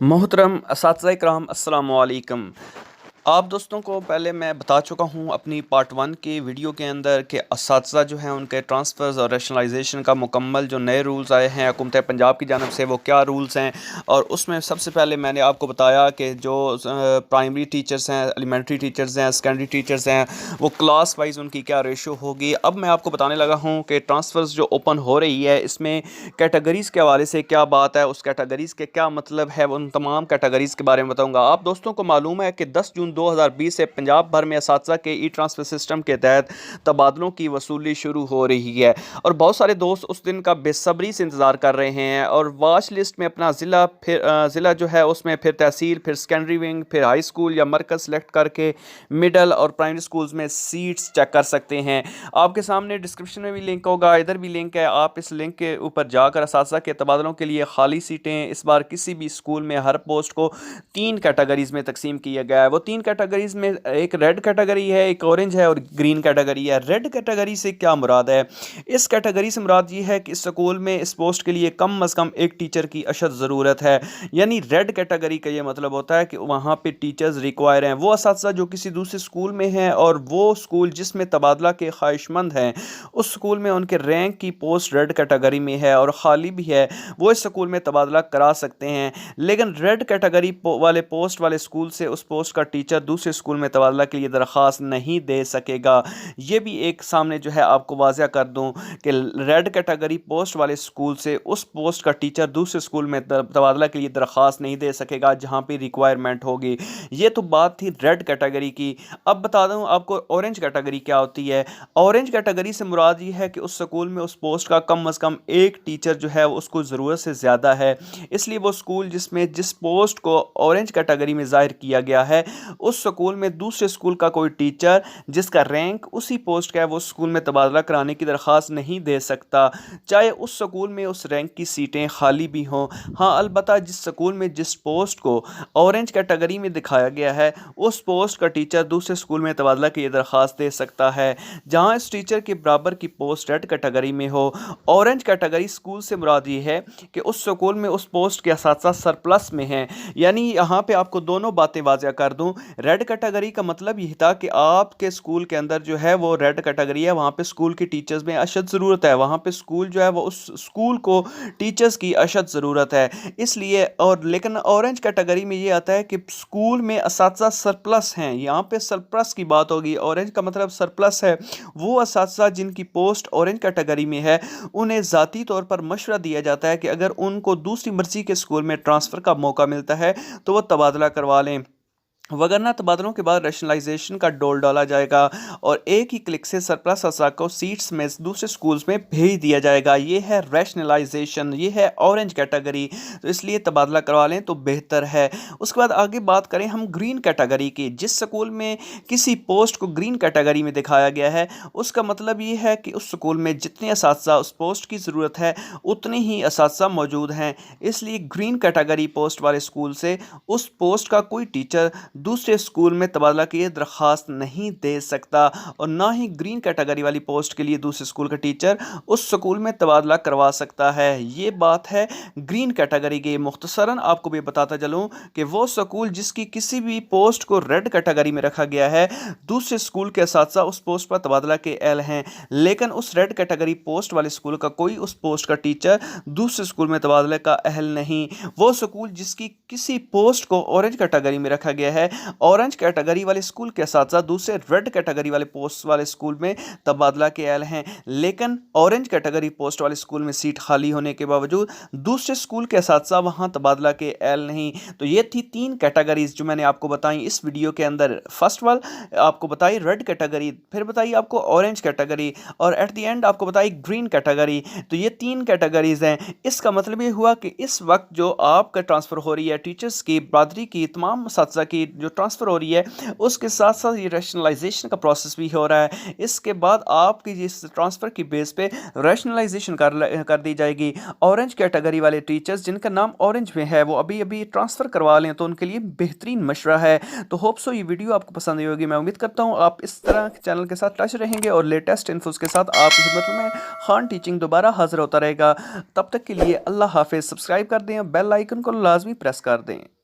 मोहतरम असातिज़ा-ए-किराम अस्सलामु अलैकुम। आप दोस्तों को पहले मैं बता चुका हूँ अपनी पार्ट 1 के वीडियो के अंदर कि असातिज़ा जो हैं उनके ट्रांसफ़र्स और रैशनलाइजेशन का मुकम्मल जो नए रूल्स आए हैं हुकूमत पंजाब की जानिब से वो क्या रूल्स हैं। और उसमें सबसे पहले मैंने आपको बताया कि जो प्राइमरी टीचर्स हैं, एलिमेंट्री टीचर्स हैं, सेकेंडरी टीचर्स हैं, वो क्लास वाइज उनकी क्या रेशो होगी। अब मैं आपको बताने लगा हूँ कि ट्रांसफ़र्स जो ओपन हो रही है इसमें कैटेगरीज़ के हवाले से क्या बात है, उस कैटेगरीज़ के क्या मतलब है, उन तमाम कैटेगरीज़ के बारे में बताऊँगा। आप दोस्तों को मालूम है कि 10 जून 2020 से पंजाब भर में असातिज़ा के ई ट्रांसफ़र सिस्टम के तहत तबादलों की वसूली शुरू हो रही है और बहुत सारे दोस्त उस दिन का बेसब्री से इंतज़ार कर रहे हैं और वाच लिस्ट में अपना ज़िला फिर ज़िला जो है उसमें फिर तहसील, फिर सेकेंडरी विंग, फिर हाई स्कूल या मरकज़ सेलेक्ट करके मिडल और प्राइमरी स्कूल्स में सीट्स चेक कर सकते हैं। आपके सामने डिस्क्रिप्शन में भी लिंक होगा, इधर भी लिंक है। आप इस लिंक के ऊपर जाकर असातिज़ा के तबादलों के लिए खाली सीटें इस बार किसी भी स्कूल में हर पोस्ट को 3 कैटेगरीज़ में तकसीम किया गया है। वो 3 कैटेगरीज़ में एक रेड कैटेगरी है, एक ऑरेंज है और ग्रीन कैटेगरी है। रेड कैटेगरी से क्या मुराद है? इस कैटेगरी से मुराद ये है कि इस स्कूल में इस पोस्ट के लिए कम अज़ कम एक टीचर की अशद ज़रूरत है। यानी रेड कैटेगरी का ये मतलब होता है कि वहाँ पे टीचर्स रिक्वायर हैं। वो असातिज़ा जो किसी दूसरे स्कूल में हैं और वो स्कूल जिसमें तबादला के ख्वाहिशमंद हैं, उस स्कूल में उनके रैंक की पोस्ट रेड कैटेगरी में है और ख़ाली भी है, वो इस स्कूल में तबादला करा सकते हैं। लेकिन रेड कैटेगरी वाले पोस्ट वाले स्कूल से उस पोस्ट का टीचर दूसरे स्कूल में तबादला के लिए दरख्वास्त नहीं दे सकेगा। ये भी एक सामने जो है आपको वाज़ह कर दूं कि रेड कैटेगरी पोस्ट वाले स्कूल से उस पोस्ट का टीचर दूसरे स्कूल में तबादला के लिए दरख्वास्त नहीं दे सकेगा जहाँ पर रिक्वायरमेंट होगी। ये तो बात थी रेड कैटेगरी की। अब बता दूँ आपको ऑरेंज कैटेगरी क्या होती है। ऑरेंज कैटेगरी से मुराद ये है कि उस स्कूल में उस पोस्ट का कम अज़ कम एक टीचर जो है उसको ज़रूरत से ज़्यादा है, इसलिए वो स्कूल जिसमें जिस पोस्ट को ऑरेंज कैटेगरी में ज़ाहिर किया गया है उस स्कूल में दूसरे स्कूल का कोई टीचर जिसका रैंक उसी पोस्ट का है वो स्कूल में तबादला कराने की दरख्वास्त नहीं दे सकता, चाहे उस स्कूल में उस रैंक की सीटें खाली भी हों। हाँ, अलबत्ता जिस स्कूल में जिस पोस्ट को ऑरेंज कैटेगरी में दिखाया गया है उस पोस्ट का टीचर दूसरे स्कूल में तबादला की दरख्वास्त दे सकता है जहाँ इस टीचर के बराबर की पोस्ट रेड कैटेगरी में हो। ऑरेंज कैटेगरी स्कूल से मुराद ये है कि उस स्कूल में उस पोस्ट के साथ साथ सरप्लस में हैं। यानी यहाँ पे आपको दोनों बातें वाज़ह कर दूँ। रेड कैटेगरी का मतलब ये था कि आपके स्कूल के अंदर जो है वो रेड कैटेगरी है, वहाँ पे स्कूल के टीचर्स में अशद ज़रूरत है, वहाँ पे स्कूल जो है वो उस स्कूल को टीचर्स की अशद ज़रूरत है इसलिए। और लेकिन ऑरेंज कैटेगरी में ये आता है कि स्कूल में असातिज़ा सरप्लस हैं, यहाँ पे सरप्लस की बात होगी। ऑरेंज का मतलब सरप्लस है। वो असातिज़ा जिनकी पोस्ट ऑरेंज कैटेगरी में है उन्हें ज़ाती तौर पर मशवरा दिया जाता है कि अगर उनको दूसरी मर्ज़ी के स्कूल में ट्रांसफ़र का मौका मिलता है तो वो तबादला करवा लें, वगरना तबादलों के बाद रैशनलाइजेशन का डोल डाला जाएगा और एक ही क्लिक से सरप्लस अज़ा को सीट्स में दूसरे स्कूल्स में भेज दिया जाएगा। ये है रैशनलाइजेशन, ये है ऑरेंज कैटेगरी, तो इसलिए तबादला करवा लें तो बेहतर है। उसके बाद आगे बात करें हम ग्रीन कैटेगरी की। जिस स्कूल में किसी पोस्ट को ग्रीन कैटेगरी में दिखाया गया है उसका मतलब ये है कि उस स्कूल में जितने असातिज़ा उस पोस्ट की ज़रूरत है उतने ही असातिज़ा मौजूद हैं, इसलिए ग्रीन कैटेगरी पोस्ट वाले स्कूल से उस पोस्ट का कोई टीचर दूसरे स्कूल में तबादला के लिए दरख्वास्त नहीं दे सकता और ना ही ग्रीन कैटेगरी वाली पोस्ट के लिए दूसरे स्कूल का टीचर उस स्कूल में तबादला करवा सकता है। ये बात है ग्रीन कैटेगरी की। मुख्तसरन आपको भी बताता चलूँ कि वो स्कूल जिसकी किसी भी पोस्ट को रेड कैटेगरी में रखा गया है दूसरे स्कूल के साथ साथ उस पोस्ट पर तबादला के अहल हैं, लेकिन उस रेड कैटेगरी पोस्ट वाले स्कूल का कोई उस पोस्ट का टीचर दूसरे स्कूल में तबादले का अहल नहीं। वो स्कूल जिसकी किसी पोस्ट को ऑरेंज कैटेगरी में रखा गया है ऑरेंज कैटेगरी वाले स्कूल के साथ साथ दूसरे रेड कैटेगरी वाले पोस्ट वाले स्कूल में तबादला के अहल हैं, लेकिन ऑरेंज कैटेगरी पोस्ट वाले स्कूल में सीट खाली होने के बावजूद दूसरे स्कूल के साथ साथ वहां तबादला के अहल नहीं। तो ये थी 3 कैटेगरीज जो मैंने आपको बताई इस वीडियो के अंदर। फर्स्ट वाल आपको बताई रेड कैटेगरी, फिर बताई आपको ऑरेंज कैटेगरी और एट द एंड आपको बताई ग्रीन कैटेगरी। तो ये 3 कैटेगरीज हैं। इसका मतलब ये हुआ कि इस वक्त जो आपका ट्रांसफ़र हो रही है टीचर्स की बरादरी की तमाम असातिज़ा की जो ट्रांसफ़र हो रही है उसके साथ साथ ये रैशनलाइजेशन का प्रोसेस भी हो रहा है। इसके बाद आपकी जिस ट्रांसफ़र की बेस पे रैशनलाइजेशन कर दी जाएगी। ऑरेंज कैटेगरी वाले टीचर्स जिनका नाम ऑरेंज में है वो अभी अभी ट्रांसफ़र करवा लें तो उनके लिए बेहतरीन मशवरा है। तो होप सो ये वीडियो आपको पसंद आई होगी। मैं उम्मीद करता हूँ आप इस तरह के चैनल के साथ टच रहेंगे और लेटेस्ट इन्फोस के साथ आपकी खिदमत में खान टीचिंग दोबारा हाजिर होता रहेगा। तब तक के लिए अल्लाह हाफिज़। सब्सक्राइब कर दें, बेल आइकन को लाजमी प्रेस कर दें।